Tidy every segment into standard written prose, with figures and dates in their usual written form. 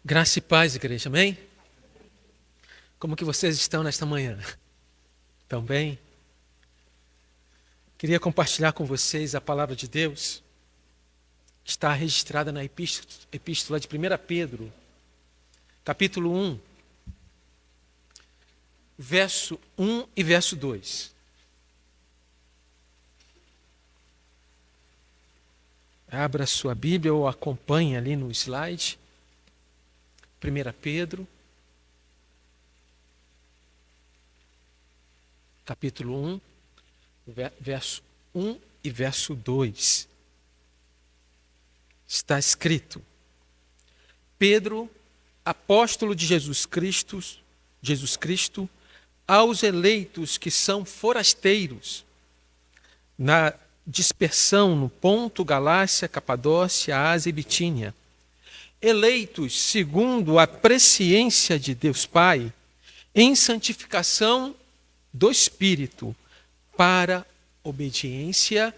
Graça e paz, igreja, amém? Como que vocês estão nesta manhã? Estão bem? Queria compartilhar com vocês a palavra de Deus, que está registrada na epístola de 1 Pedro, capítulo 1, verso 1 e verso 2. Abra sua Bíblia ou acompanhe ali no slide. 1 Pedro, capítulo 1, verso 1 e verso 2. Está escrito: Pedro, apóstolo de Jesus Cristo, aos eleitos que são forasteiros, na dispersão no Ponto, Galácia, Capadócia, Ásia e Bitínia, eleitos segundo a presciência de Deus Pai, em santificação do Espírito, para obediência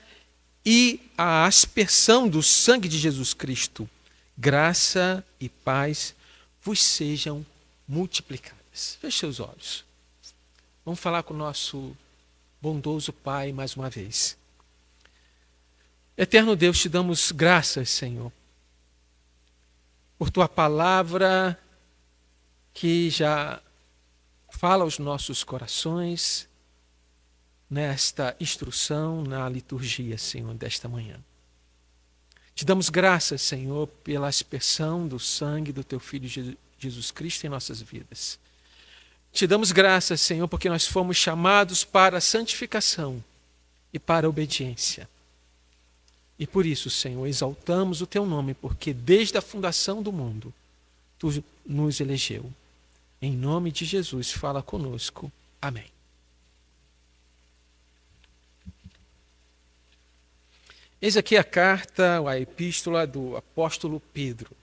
e a aspersão do sangue de Jesus Cristo, graça e paz vos sejam multiplicadas. Feche seus olhos. Vamos falar com o nosso bondoso Pai mais uma vez. Eterno Deus, te damos graças, Senhor, por tua palavra que já fala aos nossos corações nesta instrução, na liturgia, Senhor, desta manhã. Te damos graças, Senhor, pela aspersão do sangue do teu Filho Jesus Cristo em nossas vidas. Te damos graças, Senhor, porque nós fomos chamados para a santificação e para a obediência. E por isso, Senhor, exaltamos o teu nome, porque desde a fundação do mundo, tu nos elegeu. Em nome de Jesus, fala conosco. Amém. Eis aqui a carta, a epístola do apóstolo Pedro.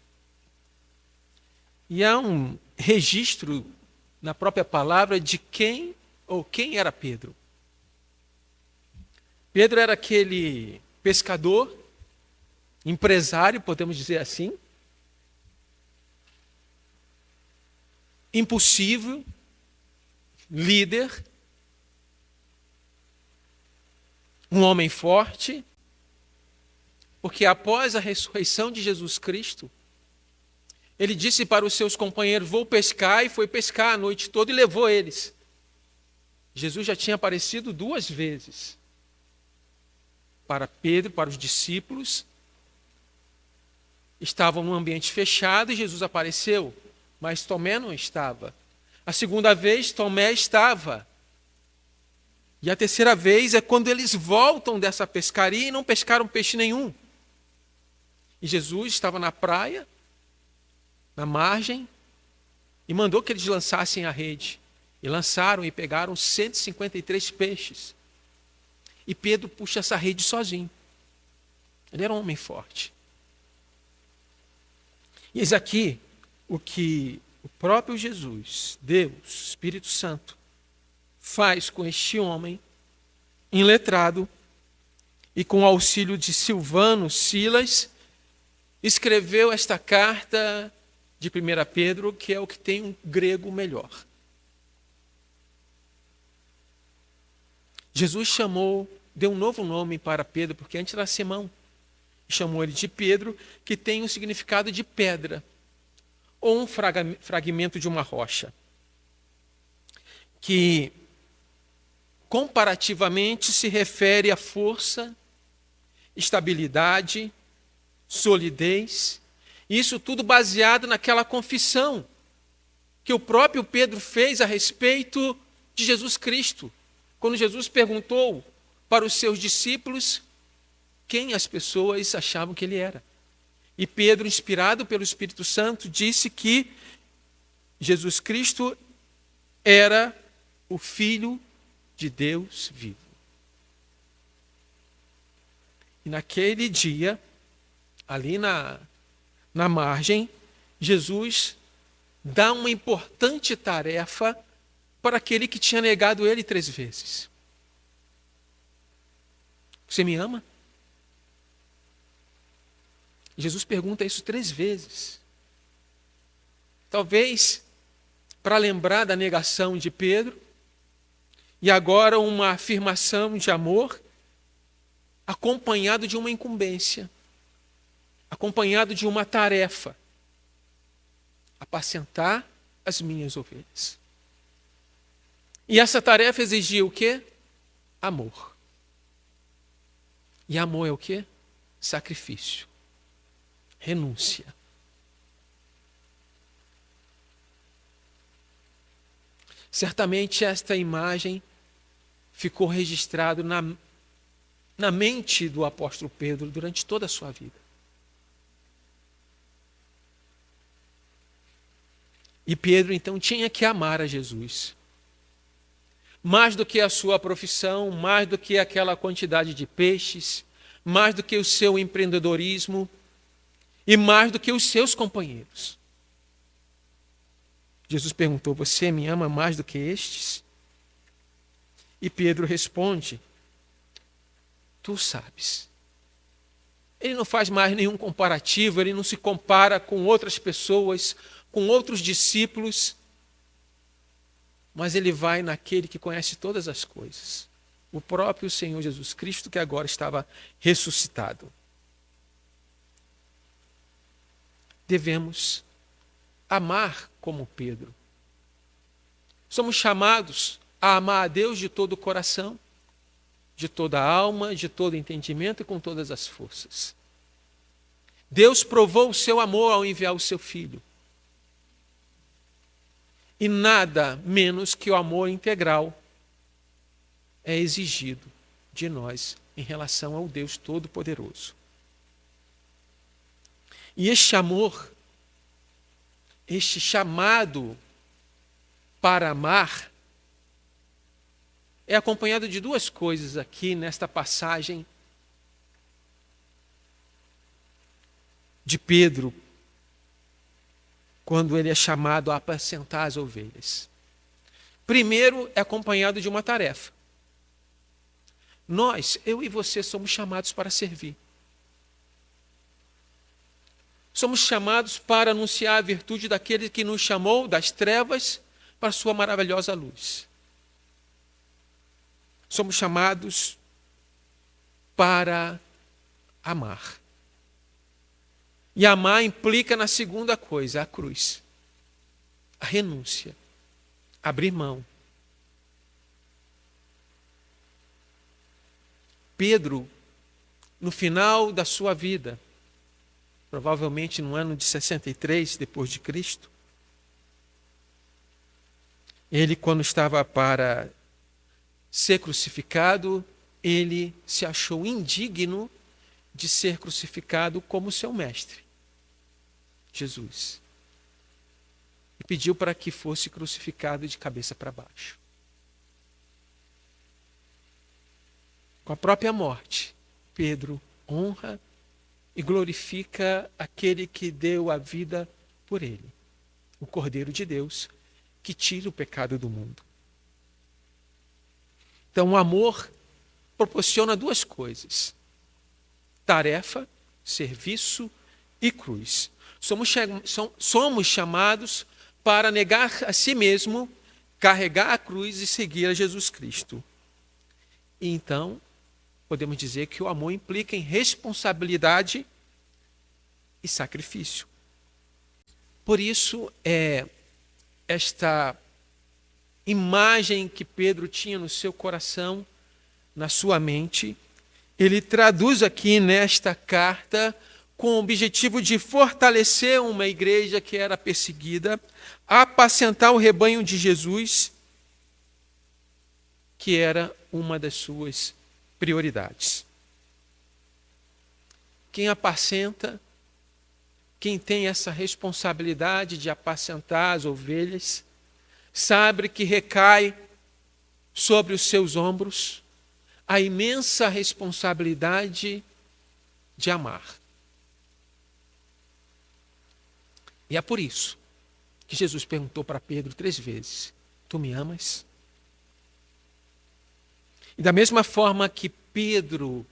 E há um registro na própria palavra de quem era Pedro. Pedro era aquele pescador, empresário, podemos dizer assim, impulsivo, líder, um homem forte, porque após a ressurreição de Jesus Cristo, ele disse para os seus companheiros: vou pescar, e foi pescar a noite toda e levou eles. Jesus já tinha aparecido 2 vezes para Pedro, para os discípulos. Estavam num ambiente fechado e Jesus apareceu, mas Tomé não estava. A segunda vez, Tomé estava. E a terceira vez é quando eles voltam dessa pescaria e não pescaram peixe nenhum. E Jesus estava na praia, na margem, e mandou que eles lançassem a rede. E lançaram e pegaram 153 peixes. E Pedro puxa essa rede sozinho. Ele era um homem forte. E eis aqui o que o próprio Jesus, Deus, Espírito Santo, faz com este homem iletrado e com o auxílio de Silvano, Silas, escreveu esta carta de 1 Pedro, que é o que tem um grego melhor. Jesus deu um novo nome para Pedro, porque antes era Simão. Chamou ele de Pedro, que tem o significado de pedra, ou um fragmento de uma rocha, que comparativamente se refere à força, estabilidade, solidez, isso tudo baseado naquela confissão que o próprio Pedro fez a respeito de Jesus Cristo, quando Jesus perguntou para os seus discípulos quem as pessoas achavam que ele era. E Pedro, inspirado pelo Espírito Santo, disse que Jesus Cristo era o Filho de Deus vivo. E naquele dia, ali na margem, Jesus dá uma importante tarefa para aquele que tinha negado ele 3 vezes. Você me ama? Jesus pergunta isso 3 vezes. Talvez para lembrar da negação de Pedro, e agora uma afirmação de amor, acompanhado de uma incumbência, acompanhado de uma tarefa: apacentar as minhas ovelhas. E essa tarefa exigia o quê? Amor. E amor é o quê? Sacrifício, renúncia. Certamente esta imagem ficou registrada na mente do apóstolo Pedro durante toda a sua vida. E Pedro então tinha que amar a Jesus. Mais do que a sua profissão, mais do que aquela quantidade de peixes, mais do que o seu empreendedorismo e mais do que os seus companheiros. Jesus perguntou: você me ama mais do que estes? E Pedro responde: tu sabes. Ele não faz mais nenhum comparativo, ele não se compara com outras pessoas, com outros discípulos, mas ele vai naquele que conhece todas as coisas, o próprio Senhor Jesus Cristo, que agora estava ressuscitado. Devemos amar como Pedro. Somos chamados a amar a Deus de todo o coração, de toda a alma, de todo o entendimento e com todas as forças. Deus provou o seu amor ao enviar o seu Filho. E nada menos que o amor integral é exigido de nós em relação ao Deus Todo-Poderoso. E este amor, este chamado para amar, é acompanhado de duas coisas aqui nesta passagem de Pedro, quando ele é chamado a apacentar as ovelhas. Primeiro, é acompanhado de uma tarefa. Nós, eu e você, somos chamados para servir. Somos chamados para anunciar a virtude daquele que nos chamou das trevas para a sua maravilhosa luz. Somos chamados para amar. E amar implica na segunda coisa, a cruz, a renúncia, abrir mão. Pedro, no final da sua vida, provavelmente no ano de 63 depois de Cristo, ele, quando estava para ser crucificado, ele se achou indigno de ser crucificado como seu mestre, Jesus. E pediu para que fosse crucificado de cabeça para baixo. Com a própria morte, Pedro honra e glorifica aquele que deu a vida por ele, o Cordeiro de Deus, que tira o pecado do mundo. Então, o amor proporciona duas coisas: tarefa, serviço e cruz. Somos chamados para negar a si mesmo, carregar a cruz e seguir a Jesus Cristo. E então, podemos dizer que o amor implica em responsabilidade e sacrifício. Por isso, esta imagem que Pedro tinha no seu coração, na sua mente, ele traduz aqui nesta carta com o objetivo de fortalecer uma igreja que era perseguida, apacentar o rebanho de Jesus, que era uma das suas prioridades. Quem apacenta, quem tem essa responsabilidade de apacentar as ovelhas, sabe que recai sobre os seus ombros a imensa responsabilidade de amar. E é por isso que Jesus perguntou para Pedro 3 vezes: tu me amas? E da mesma forma que Pedro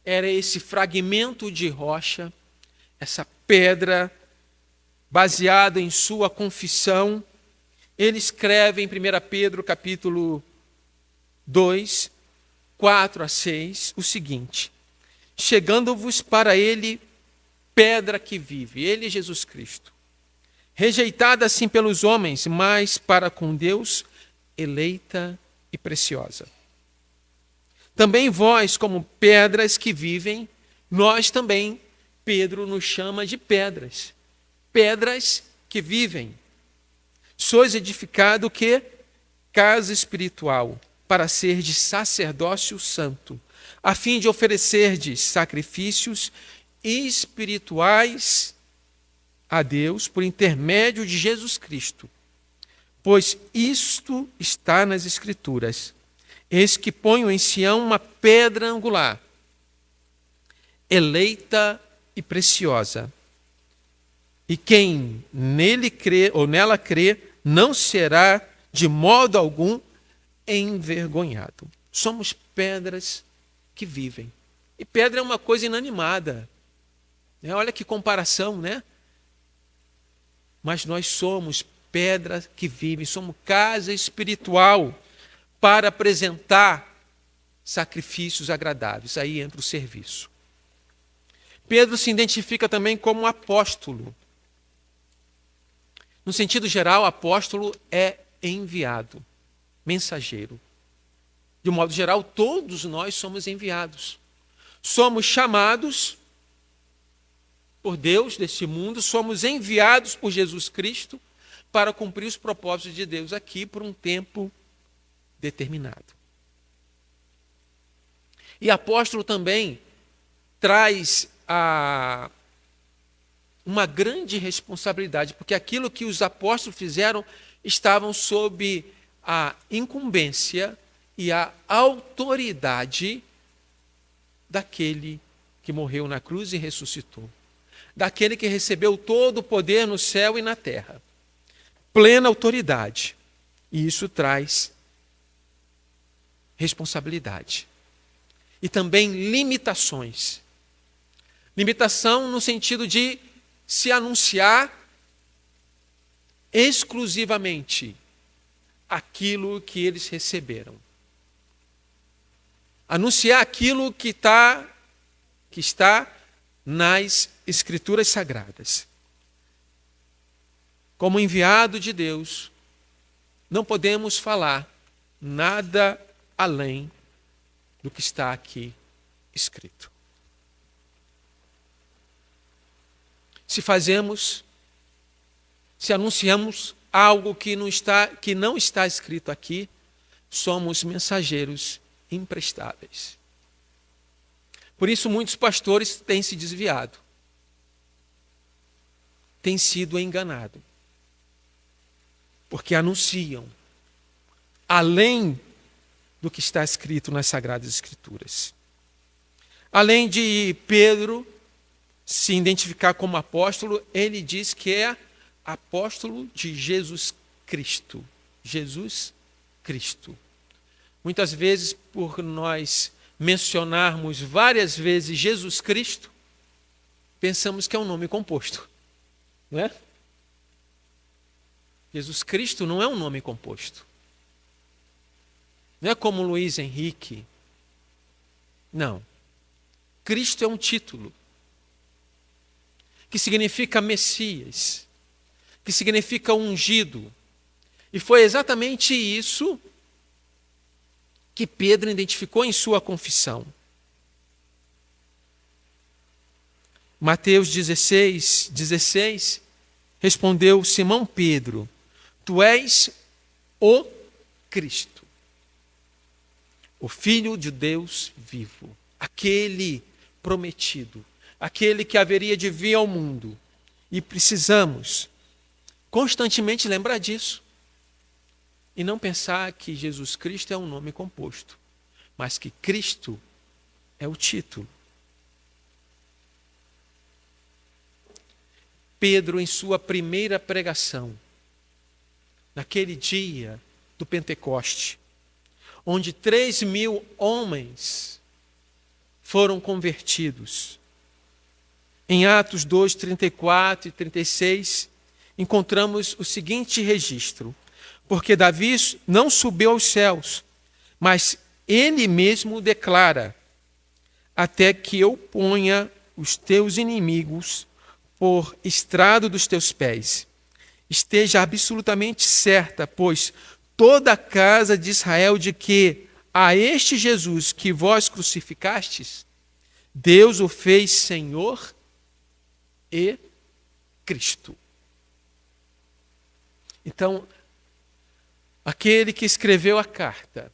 era esse fragmento de rocha, essa pedra baseado em sua confissão, ele escreve em 1 Pedro capítulo 2, 4 a 6, o seguinte: chegando-vos para ele pedra que vive, ele é Jesus Cristo, rejeitada assim pelos homens, mas para com Deus eleita e preciosa. Também vós, como pedras que vivem, nós também, Pedro nos chama de pedras. Pedras que vivem. Sois edificado o quê? Casa espiritual, para ser de sacerdócio santo, a fim de oferecerdes sacrifícios espirituais a Deus por intermédio de Jesus Cristo. Pois isto está nas Escrituras. Eis que ponho em Sião uma pedra angular, eleita e preciosa. E quem nele crê ou nela crê, não será de modo algum envergonhado. Somos pedras que vivem. E pedra é uma coisa inanimada. Olha que comparação, né? Mas nós somos pedra que vive, somos casa espiritual para apresentar sacrifícios agradáveis. Aí entra o serviço. Pedro se identifica também como apóstolo. No sentido geral, apóstolo é enviado, mensageiro. De um modo geral, todos nós somos enviados. Somos chamados por Deus deste mundo, somos enviados por Jesus Cristo para cumprir os propósitos de Deus aqui por um tempo determinado. E apóstolo também traz uma grande responsabilidade, porque aquilo que os apóstolos fizeram estavam sob a incumbência e a autoridade daquele que morreu na cruz e ressuscitou, daquele que recebeu todo o poder no céu e na terra, plena autoridade. E isso traz responsabilidade e também limitações. Limitação no sentido de se anunciar exclusivamente aquilo que eles receberam. Anunciar aquilo que está nas Escrituras Sagradas. Como enviado de Deus, não podemos falar nada além do que está aqui escrito. Se anunciamos algo que não está escrito aqui, somos mensageiros imprestáveis. Por isso, muitos pastores têm se desviado, têm sido enganados, porque anunciam além do que está escrito nas Sagradas Escrituras. Além de Pedro se identificar como apóstolo, ele diz que é apóstolo de Jesus Cristo. Jesus Cristo. Muitas vezes, por nós mencionarmos várias vezes Jesus Cristo, pensamos que é um nome composto, não é? Jesus Cristo não é um nome composto. Não é como Luiz Henrique. Não. Cristo é um título que significa Messias, que significa ungido. E foi exatamente isso que Pedro identificou em sua confissão. Mateus 16, respondeu Simão Pedro: Tu és o Cristo, o Filho de Deus vivo, aquele prometido, aquele que haveria de vir ao mundo. E precisamos constantemente lembrar disso. E não pensar que Jesus Cristo é um nome composto, mas que Cristo é o título. Pedro, em sua primeira pregação, naquele dia do Pentecoste, onde 3.000 homens foram convertidos, em Atos 2, 34 e 36, encontramos o seguinte registro: porque Davi não subiu aos céus, mas ele mesmo declara: até que eu ponha os teus inimigos por estrado dos teus pés. Esteja absolutamente certa, pois toda a casa de Israel, de que a este Jesus que vós crucificastes, Deus o fez Senhor e Cristo. Então, aquele que escreveu a carta,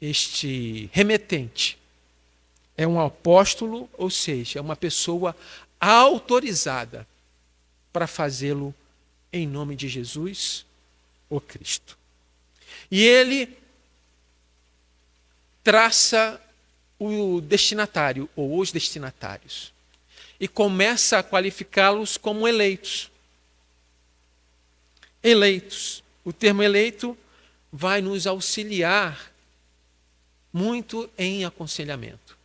este remetente, é um apóstolo, ou seja, é uma pessoa autorizada para fazê-lo em nome de Jesus, o Cristo. E ele traça o destinatário, ou os destinatários, e começa a qualificá-los como eleitos. Eleitos. O termo eleito vai nos auxiliar muito em aconselhamento.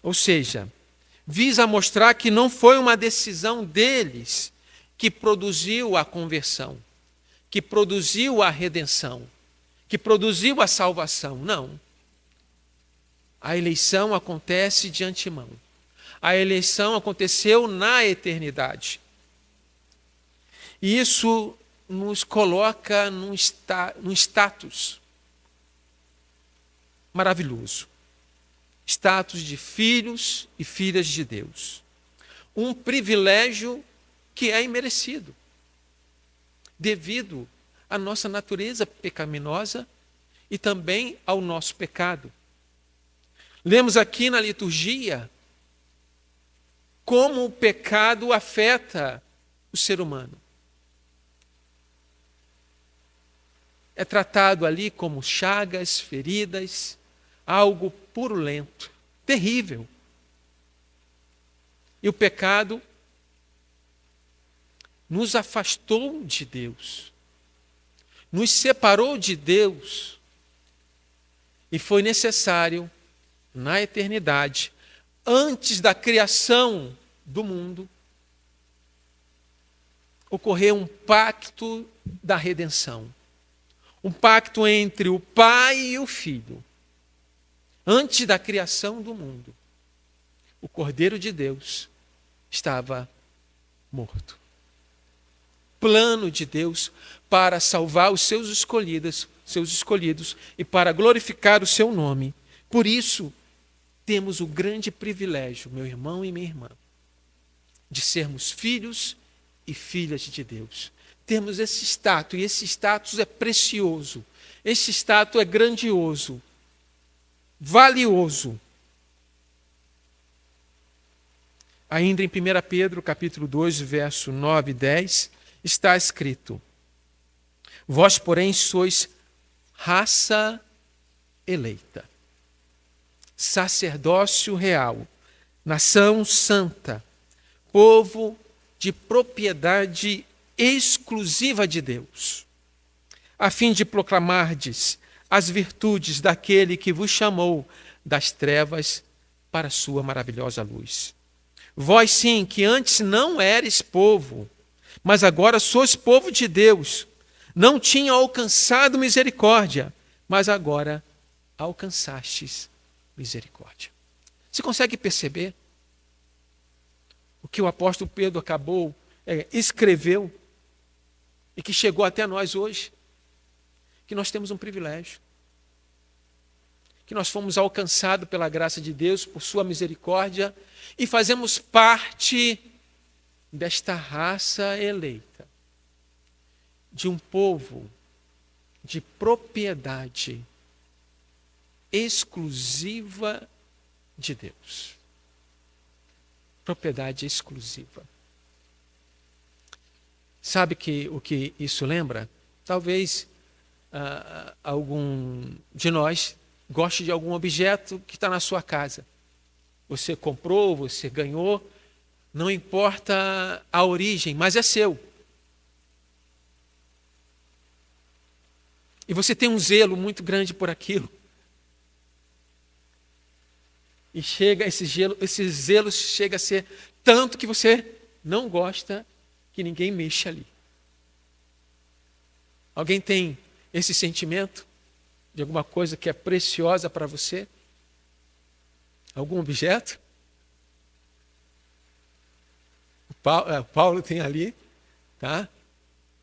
Ou seja, visa mostrar que não foi uma decisão deles que produziu a conversão, que produziu a redenção, que produziu a salvação. Não. A eleição acontece de antemão. A eleição aconteceu na eternidade. E isso nos coloca num status maravilhoso. Status de filhos e filhas de Deus. Um privilégio que é imerecido, devido à nossa natureza pecaminosa e também ao nosso pecado. Lemos aqui na liturgia como o pecado afeta o ser humano. É tratado ali como chagas, feridas, algo purulento, terrível. E o pecado nos afastou de Deus, nos separou de Deus, e foi necessário, na eternidade, antes da criação do mundo, ocorrer um pacto da redenção. Um pacto entre o Pai e o Filho. Antes da criação do mundo, o Cordeiro de Deus estava morto. Plano de Deus para salvar os seus escolhidos e para glorificar o seu nome. Por isso, temos o grande privilégio, meu irmão e minha irmã, de sermos filhos e filhas de Deus. Temos esse status, e esse status é precioso, esse status é grandioso, valioso. Ainda em 1 Pedro, capítulo 2, verso 9 e 10, está escrito: vós, porém, sois raça eleita, sacerdócio real, nação santa, povo de propriedade exclusiva de Deus, a fim de proclamardes as virtudes daquele que vos chamou das trevas para a sua maravilhosa luz. Vós sim, que antes não eres povo, mas agora sois povo de Deus, não tinha alcançado misericórdia, mas agora alcançastes misericórdia. Você consegue perceber o que o apóstolo Pedro escreveu e que chegou até nós hoje? Que nós temos um privilégio, que nós fomos alcançados pela graça de Deus, por sua misericórdia, e fazemos parte desta raça eleita, de um povo de propriedade exclusiva de Deus. Propriedade exclusiva. Sabe o que isso lembra? Talvez algum de nós goste de algum objeto que está na sua casa. Você comprou, você ganhou, não importa a origem, mas é seu. E você tem um zelo muito grande por aquilo. E chega esse zelo chega a ser tanto que você não gosta que ninguém mexa ali. Alguém tem esse sentimento de alguma coisa que é preciosa para você? Algum objeto? O Paulo tem ali, tá?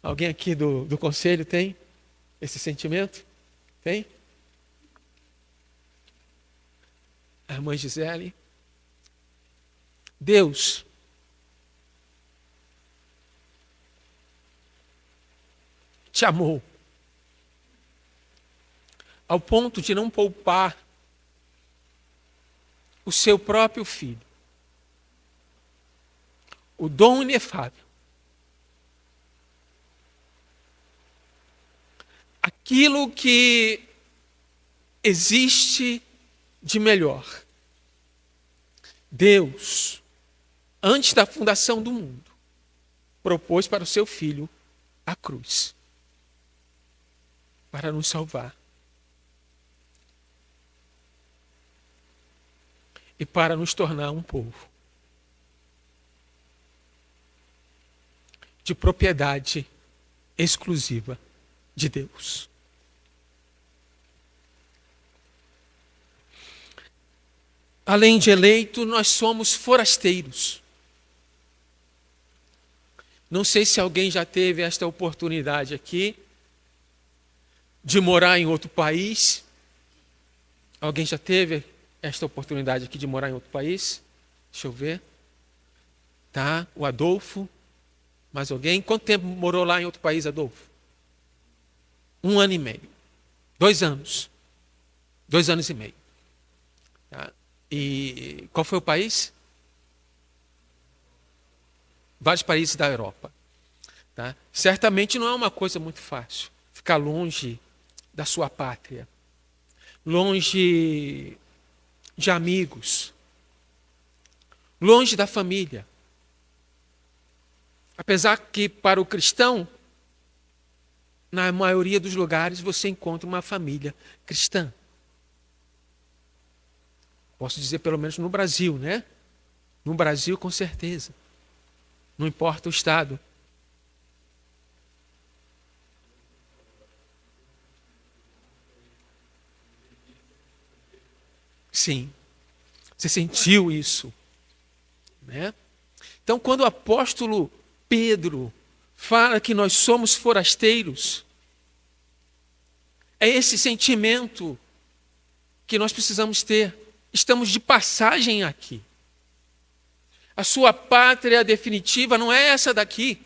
Alguém aqui do conselho tem esse sentimento? Tem? A irmã Gisele? Deus te amou ao ponto de não poupar o seu próprio filho, o dom inefável, aquilo que existe de melhor. Deus, antes da fundação do mundo, propôs para o seu filho a cruz, para nos salvar e para nos tornar um povo de propriedade exclusiva de Deus. Além de eleito, nós somos forasteiros. Não sei se alguém já teve esta oportunidade aqui de morar em outro país. Alguém já teve esta oportunidade aqui de morar em outro país? Deixa eu ver. Tá, o Adolfo. Mais alguém? Quanto tempo morou lá em outro país, Adolfo? 1 ano e meio. 2 anos. 2 anos e meio. Tá? E qual foi o país? Vários países da Europa. Tá? Certamente não é uma coisa muito fácil ficar longe da sua pátria, longe de amigos, longe da família. Apesar que para o cristão, na maioria dos lugares você encontra uma família cristã. Posso dizer pelo menos no Brasil, né? No Brasil, com certeza. Não importa o estado. Sim, você sentiu isso, né? Então, quando o apóstolo Pedro fala que nós somos forasteiros, é esse sentimento que nós precisamos ter. Estamos de passagem aqui. A sua pátria definitiva não é essa daqui.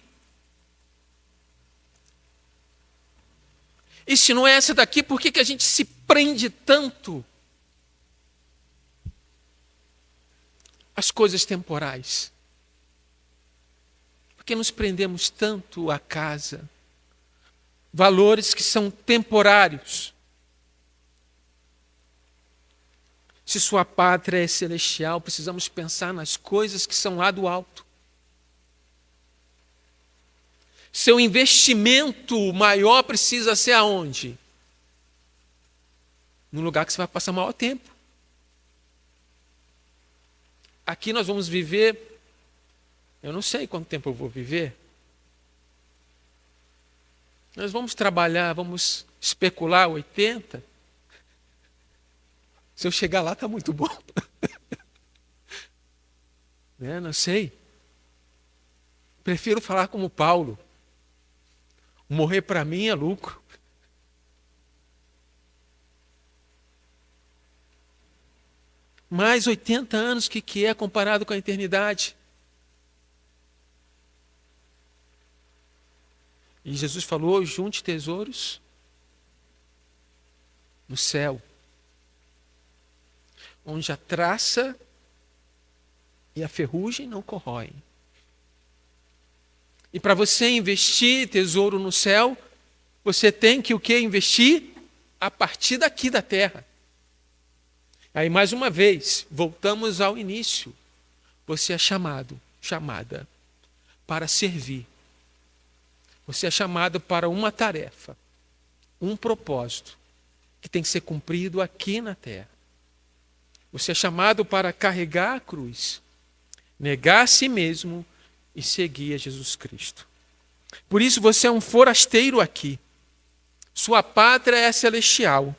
E se não é essa daqui, por que a gente se prende tanto às coisas temporais? Por que nos prendemos tanto à casa? Valores que são temporários. Se sua pátria é celestial, precisamos pensar nas coisas que são lá do alto. Seu investimento maior precisa ser aonde? No lugar que você vai passar maior tempo. Aqui nós vamos viver, eu não sei quanto tempo eu vou viver. Nós vamos trabalhar, vamos especular 80. Se eu chegar lá, está muito bom. Né? Não sei. Prefiro falar como Paulo. Morrer para mim é lucro. Mais 80 anos, o que é comparado com a eternidade? E Jesus falou, junte tesouros no céu, onde a traça e a ferrugem não corroem. E para você investir tesouro no céu, você tem que o quê? Investir a partir daqui da terra. Aí mais uma vez, voltamos ao início. Você é chamado, chamada para servir. Você é chamado para uma tarefa, um propósito que tem que ser cumprido aqui na terra. Você é chamado para carregar a cruz, negar a si mesmo e seguir a Jesus Cristo. Por isso você é um forasteiro aqui. Sua pátria é celestial.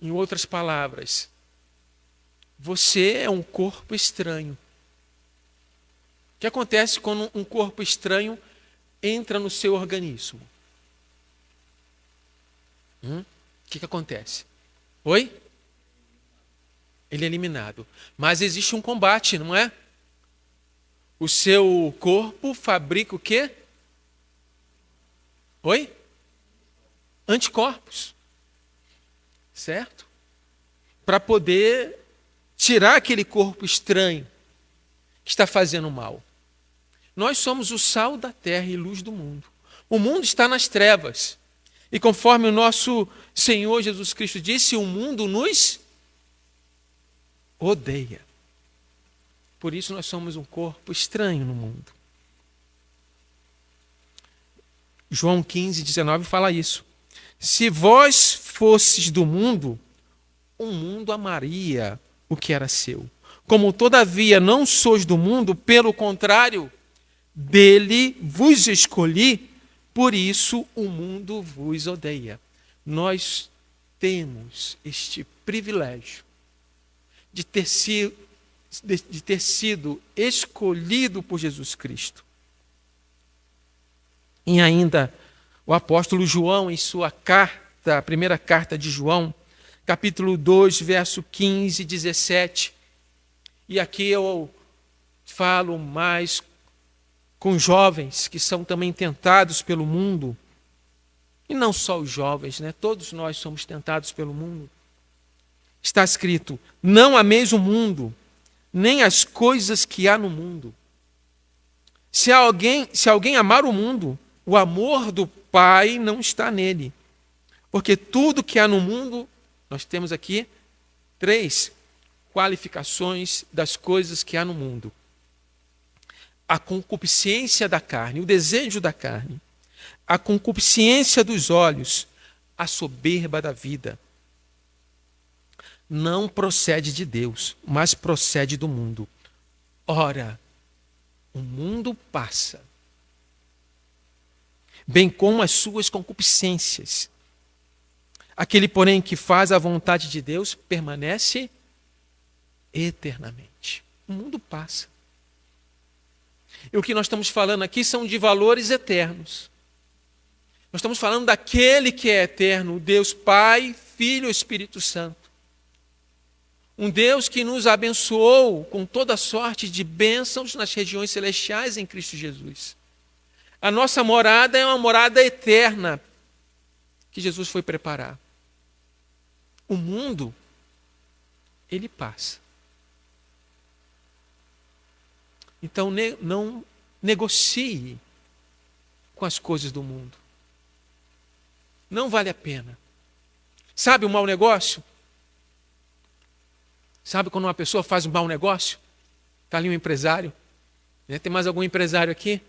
Em outras palavras, você é um corpo estranho. O que acontece quando um corpo estranho entra no seu organismo? O que acontece? Oi? Ele é eliminado. Mas existe um combate, não é? O seu corpo fabrica o quê? Oi? Anticorpos. Certo? Para poder tirar aquele corpo estranho que está fazendo mal. Nós somos o sal da terra e luz do mundo. O mundo está nas trevas. E conforme o nosso Senhor Jesus Cristo disse, o mundo nos odeia. Por isso nós somos um corpo estranho no mundo. João 15, 19 fala isso. Se vós fosses do mundo, o mundo amaria o que era seu. Como todavia não sois do mundo, pelo contrário, dele vos escolhi, por isso o mundo vos odeia. Nós temos este privilégio de ter sido escolhido por Jesus Cristo. E ainda o apóstolo João, em sua carta, a primeira carta de João, capítulo 2, verso 15 e 17. E aqui eu falo mais com jovens que são também tentados pelo mundo. E não só os jovens, né? Todos nós somos tentados pelo mundo. Está escrito: não ameis o mundo, nem as coisas que há no mundo. Se alguém amar o mundo, o amor do Pai não está nele. Porque tudo que há no mundo, nós temos aqui 3 qualificações das coisas que há no mundo: a concupiscência da carne, o desejo da carne, a concupiscência dos olhos, a soberba da vida. Não procede de Deus, mas procede do mundo. Ora, o mundo passa, bem como as suas concupiscências. Aquele, porém, que faz a vontade de Deus permanece eternamente. O mundo passa. E o que nós estamos falando aqui são de valores eternos. Nós estamos falando daquele que é eterno, o Deus Pai, Filho e Espírito Santo. Um Deus que nos abençoou com toda sorte de bênçãos nas regiões celestiais em Cristo Jesus. A nossa morada é uma morada eterna que Jesus foi preparar. O mundo, ele passa. Então não negocie com as coisas do mundo. Não vale a pena. Sabe o mau negócio? Sabe quando uma pessoa faz um mau negócio? Está ali um empresário. Né? Tem mais algum empresário aqui?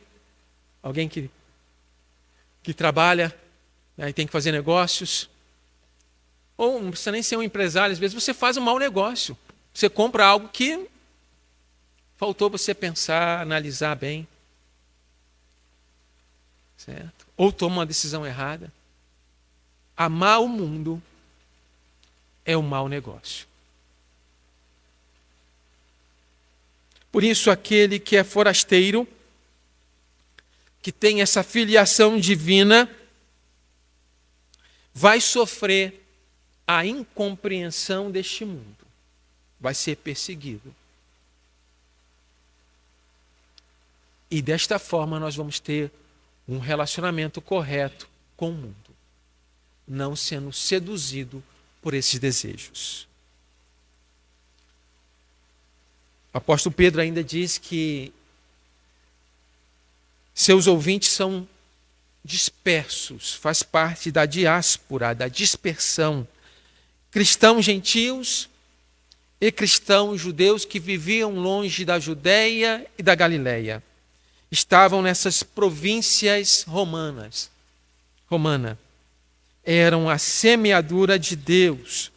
Alguém que trabalha, né, e tem que fazer negócios? Ou não precisa nem ser um empresário, às vezes você faz um mau negócio. Você compra algo que faltou você pensar, analisar bem. Certo? Ou toma uma decisão errada. Amar o mundo é um mau negócio. Por isso, aquele que é forasteiro, que tem essa filiação divina, vai sofrer a incompreensão deste mundo. Vai ser perseguido. E desta forma nós vamos ter um relacionamento correto com o mundo, não sendo seduzido por esses desejos. O apóstolo Pedro ainda diz que seus ouvintes são dispersos, faz parte da diáspora, da dispersão. Cristãos gentios e cristãos judeus que viviam longe da Judéia e da Galiléia. Estavam nessas províncias romana. Eram a semeadura de Deus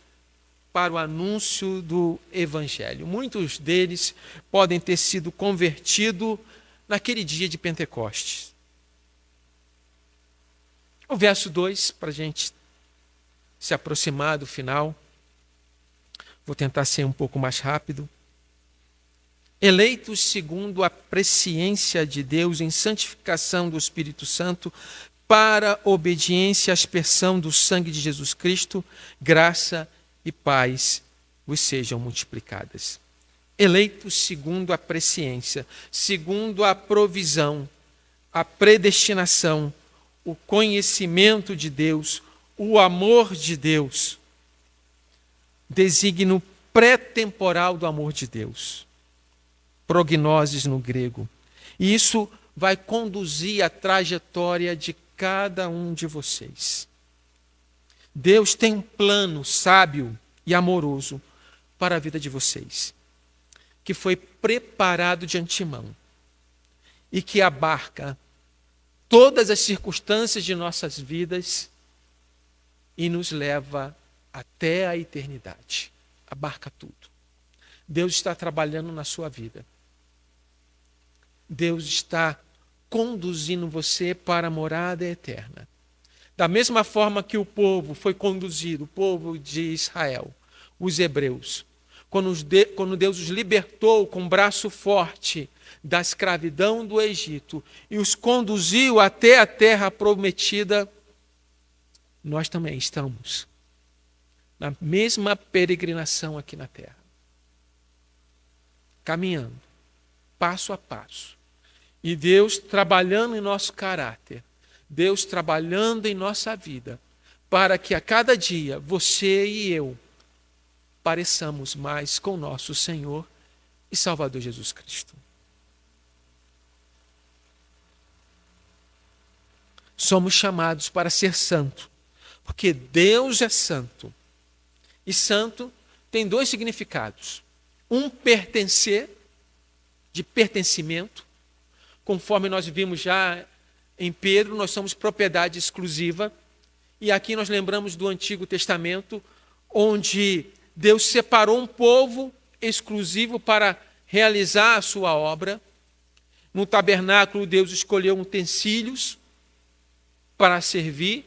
para o anúncio do Evangelho. Muitos deles podem ter sido convertidos naquele dia de Pentecostes. O verso 2, para a gente se aproximar do final, vou tentar ser um pouco mais rápido. Eleitos segundo a presciência de Deus em santificação do Espírito Santo, para obediência à aspersão do sangue de Jesus Cristo, graça e paz vos sejam multiplicadas. Eleitos segundo a presciência, segundo a provisão, a predestinação, o conhecimento de Deus, o amor de Deus, designo pré-temporal do amor de Deus, prognoses no grego. E isso vai conduzir a trajetória de cada um de vocês. Deus tem um plano sábio e amoroso para a vida de vocês, que foi preparado de antemão e que abarca todas as circunstâncias de nossas vidas e nos leva até a eternidade. Abarca tudo. Deus está trabalhando na sua vida. Deus está conduzindo você para a morada eterna. Da mesma forma que o povo foi conduzido, o povo de Israel, os hebreus, quando Deus os libertou com um braço forte da escravidão do Egito e os conduziu até a terra prometida, nós também estamos na mesma peregrinação aqui na terra, caminhando, passo a passo, e Deus trabalhando em nosso caráter, Deus trabalhando em nossa vida, para que a cada dia você e eu pareçamos mais com nosso Senhor e Salvador Jesus Cristo. Somos chamados para ser santo, porque Deus é santo. E santo tem dois significados. Um, pertencer, de pertencimento. Conforme nós vimos já em Pedro, nós somos propriedade exclusiva. E aqui nós lembramos do Antigo Testamento, onde Deus separou um povo exclusivo para realizar a sua obra. No tabernáculo, Deus escolheu utensílios para servir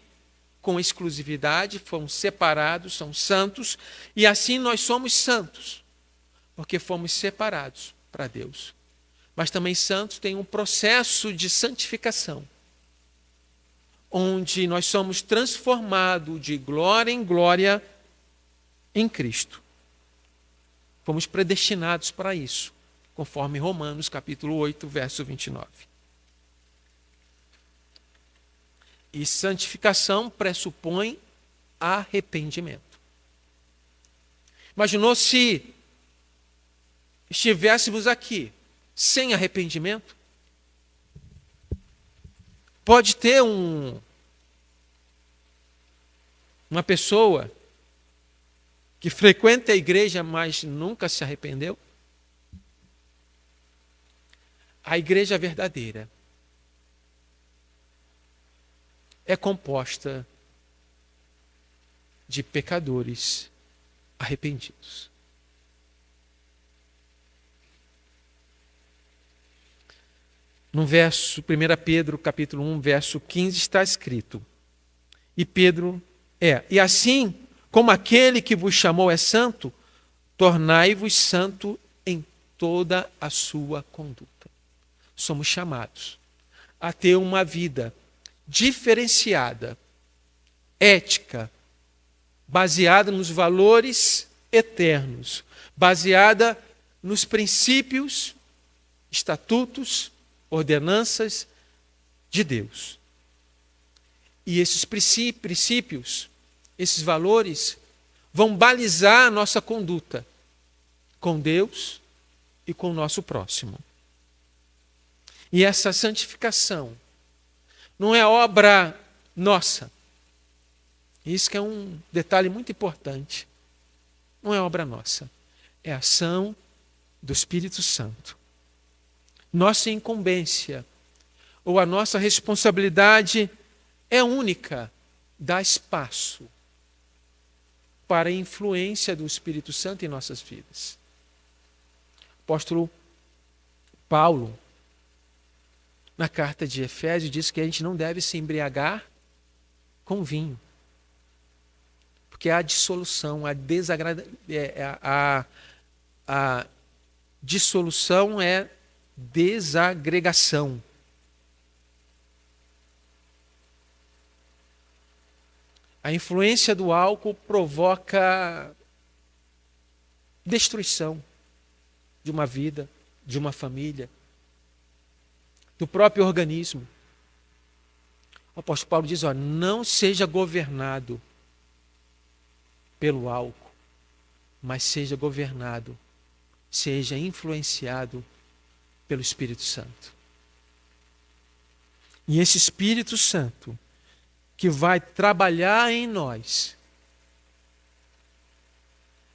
com exclusividade, foram separados, são santos, e assim nós somos santos, porque fomos separados para Deus. Mas também santos têm um processo de santificação, onde nós somos transformados de glória em glória em Cristo. Fomos predestinados para isso, conforme Romanos capítulo 8, verso 29. E santificação pressupõe arrependimento. Imaginou se estivéssemos aqui sem arrependimento? Pode ter uma pessoa que frequenta a igreja, mas nunca se arrependeu? A igreja verdadeira é composta de pecadores arrependidos. No verso 1 Pedro, capítulo 1, verso 15, está escrito: E assim como aquele que vos chamou é santo, tornai-vos santo em toda a sua conduta. Somos chamados a ter uma vida diferenciada, ética, baseada nos valores eternos, baseada nos princípios, estatutos, ordenanças de Deus. E esses princípios, esses valores, vão balizar a nossa conduta com Deus e com o nosso próximo. E essa santificação não é obra nossa. Isso que é um detalhe muito importante. Não é obra nossa. É ação do Espírito Santo. Nossa incumbência ou a nossa responsabilidade é única. Dar espaço para a influência do Espírito Santo em nossas vidas. O apóstolo Paulo, na carta de Efésios, diz que a gente não deve se embriagar com vinho, porque há dissolução, a dissolução é desagregação. A influência do álcool provoca destruição de uma vida, de uma família, do próprio organismo. O apóstolo Paulo diz, não seja governado pelo álcool, mas seja governado, seja influenciado pelo Espírito Santo. E esse Espírito Santo que vai trabalhar em nós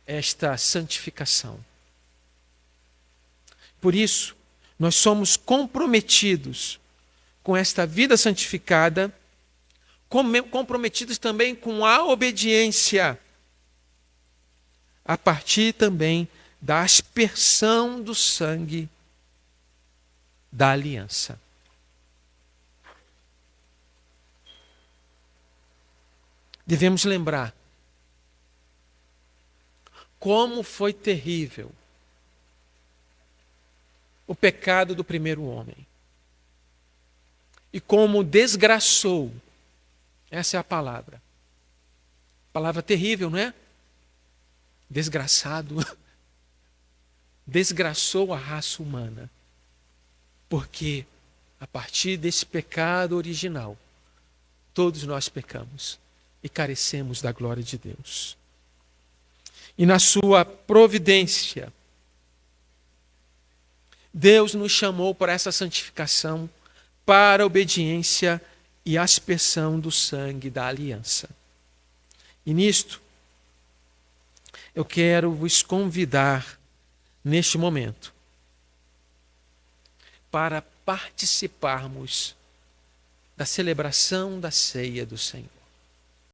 esta santificação. Por isso, nós somos comprometidos com esta vida santificada, comprometidos também com a obediência, a partir também da aspersão do sangue da aliança. Devemos lembrar como foi terrível o pecado do primeiro homem e como desgraçou, essa é a palavra terrível, não é? Desgraçado, desgraçou a raça humana, porque a partir desse pecado original, todos nós pecamos e carecemos da glória de Deus. E na sua providência, Deus nos chamou para essa santificação, para a obediência e aspersão do sangue da aliança. E nisto, eu quero vos convidar, neste momento, para participarmos da celebração da ceia do Senhor.